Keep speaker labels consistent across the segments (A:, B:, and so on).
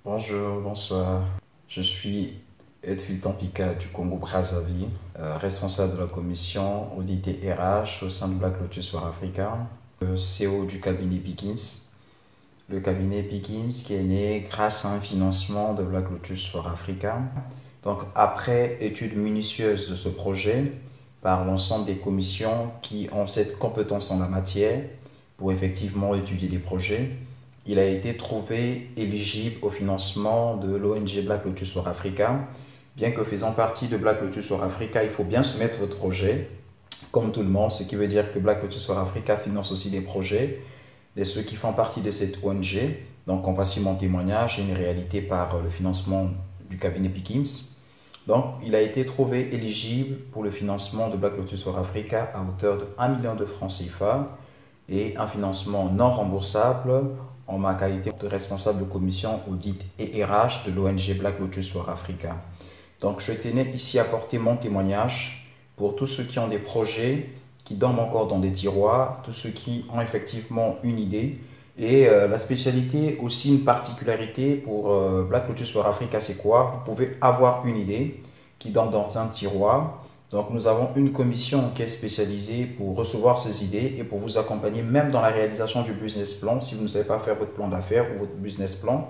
A: Bonjour, bonsoir. Je suis Edwin Tampika du Congo-Brazzaville, responsable de la commission audit et RH au sein de Black Lotus for Africa, CEO du cabinet Pickens. Le cabinet Pickens qui est né grâce à un financement de Black Lotus for Africa. Donc après étude minutieuse de ce projet par l'ensemble des commissions qui ont cette compétence en la matière pour effectivement étudier les projets, il a été trouvé éligible au financement de l'ONG Black Lotus for Africa. Bien que faisant partie de Black Lotus for Africa, il faut bien soumettre votre projet, comme tout le monde, ce qui veut dire que Black Lotus for Africa finance aussi des projets de ceux qui font partie de cette ONG. Donc, en voici mon témoignage, une réalité par le financement du cabinet Pickens. Donc, il a été trouvé éligible pour le financement de Black Lotus for Africa à hauteur de 1 million de francs CFA et un financement non remboursable en ma qualité de responsable de commission audit et RH de l'ONG Black Lotus for Africa. Donc, je tenais ici à apporter mon témoignage pour tous ceux qui ont des projets qui dorment encore dans des tiroirs, tous ceux qui ont effectivement une idée. Et la spécialité, aussi une particularité pour Black Lotus for Africa, c'est quoi? Vous pouvez avoir une idée qui dort dans un tiroir. Donc nous avons une commission qui est spécialisée pour recevoir ces idées et pour vous accompagner même dans la réalisation du business plan si vous ne savez pas faire votre plan d'affaires ou votre business plan.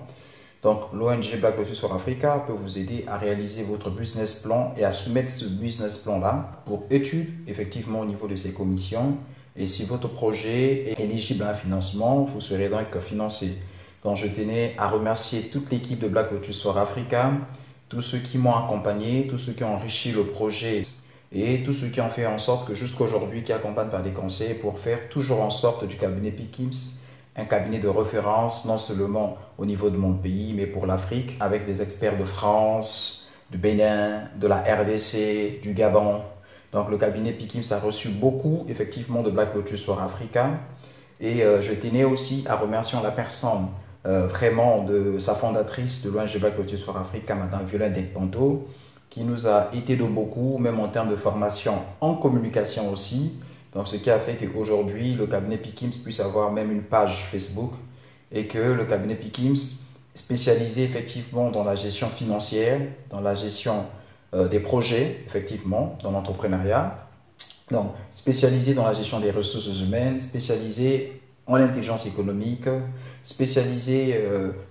A: Donc l'ONG Black Lotus for Africa peut vous aider à réaliser votre business plan et à soumettre ce business plan-là pour étude effectivement au niveau de ces commissions. Et si votre projet est éligible à un financement, vous serez donc financé. Donc je tenais à remercier toute l'équipe de Black Lotus for Africa, tous ceux qui m'ont accompagné, tous ceux qui ont enrichi le projet et tous ceux qui ont fait en sorte que jusqu'à aujourd'hui, qui accompagnent par des conseils pour faire toujours en sorte du cabinet Pickens un cabinet de référence, non seulement au niveau de mon pays, mais pour l'Afrique, avec des experts de France, du Bénin, de la RDC, du Gabon. Donc le cabinet Pickens a reçu beaucoup, effectivement, de Black Lotus for Africa. Et je tenais aussi à remercier la personne vraiment de sa fondatrice de l'ONG Black Lotus for Africa, Madame Violaine Dekpanto, qui nous a aidé de beaucoup, même en termes de formation en communication aussi. Donc, ce qui a fait qu'aujourd'hui, le cabinet Pickens puisse avoir même une page Facebook et que le cabinet Pickens, spécialisé effectivement dans la gestion financière, dans la gestion des projets, effectivement, dans l'entrepreneuriat, donc spécialisé dans la gestion des ressources humaines, spécialisé en intelligence économique, spécialisé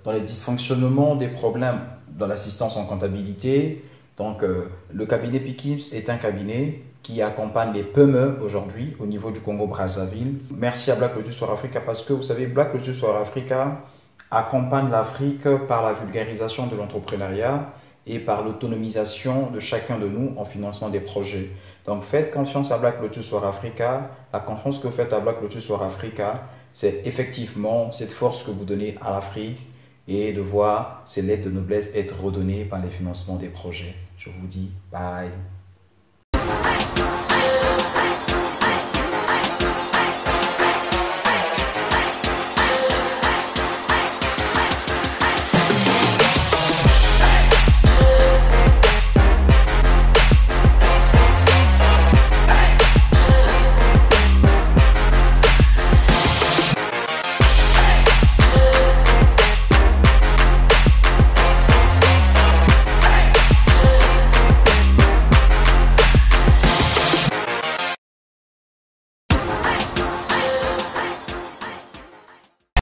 A: dans les dysfonctionnements des problèmes dans l'assistance en comptabilité. Donc, le cabinet Pickens est un cabinet qui accompagne les PME aujourd'hui au niveau du Congo-Brazzaville. Merci à Black Lotus for Africa parce que vous savez, Black Lotus for Africa accompagne l'Afrique par la vulgarisation de l'entrepreneuriat et par l'autonomisation de chacun de nous en finançant des projets. Donc faites confiance à Black Lotus for Africa. La confiance que vous faites à Black Lotus for Africa, c'est effectivement cette force que vous donnez à l'Afrique et de voir ces lettres de noblesse être redonnées par les financements des projets. Je vous dis bye.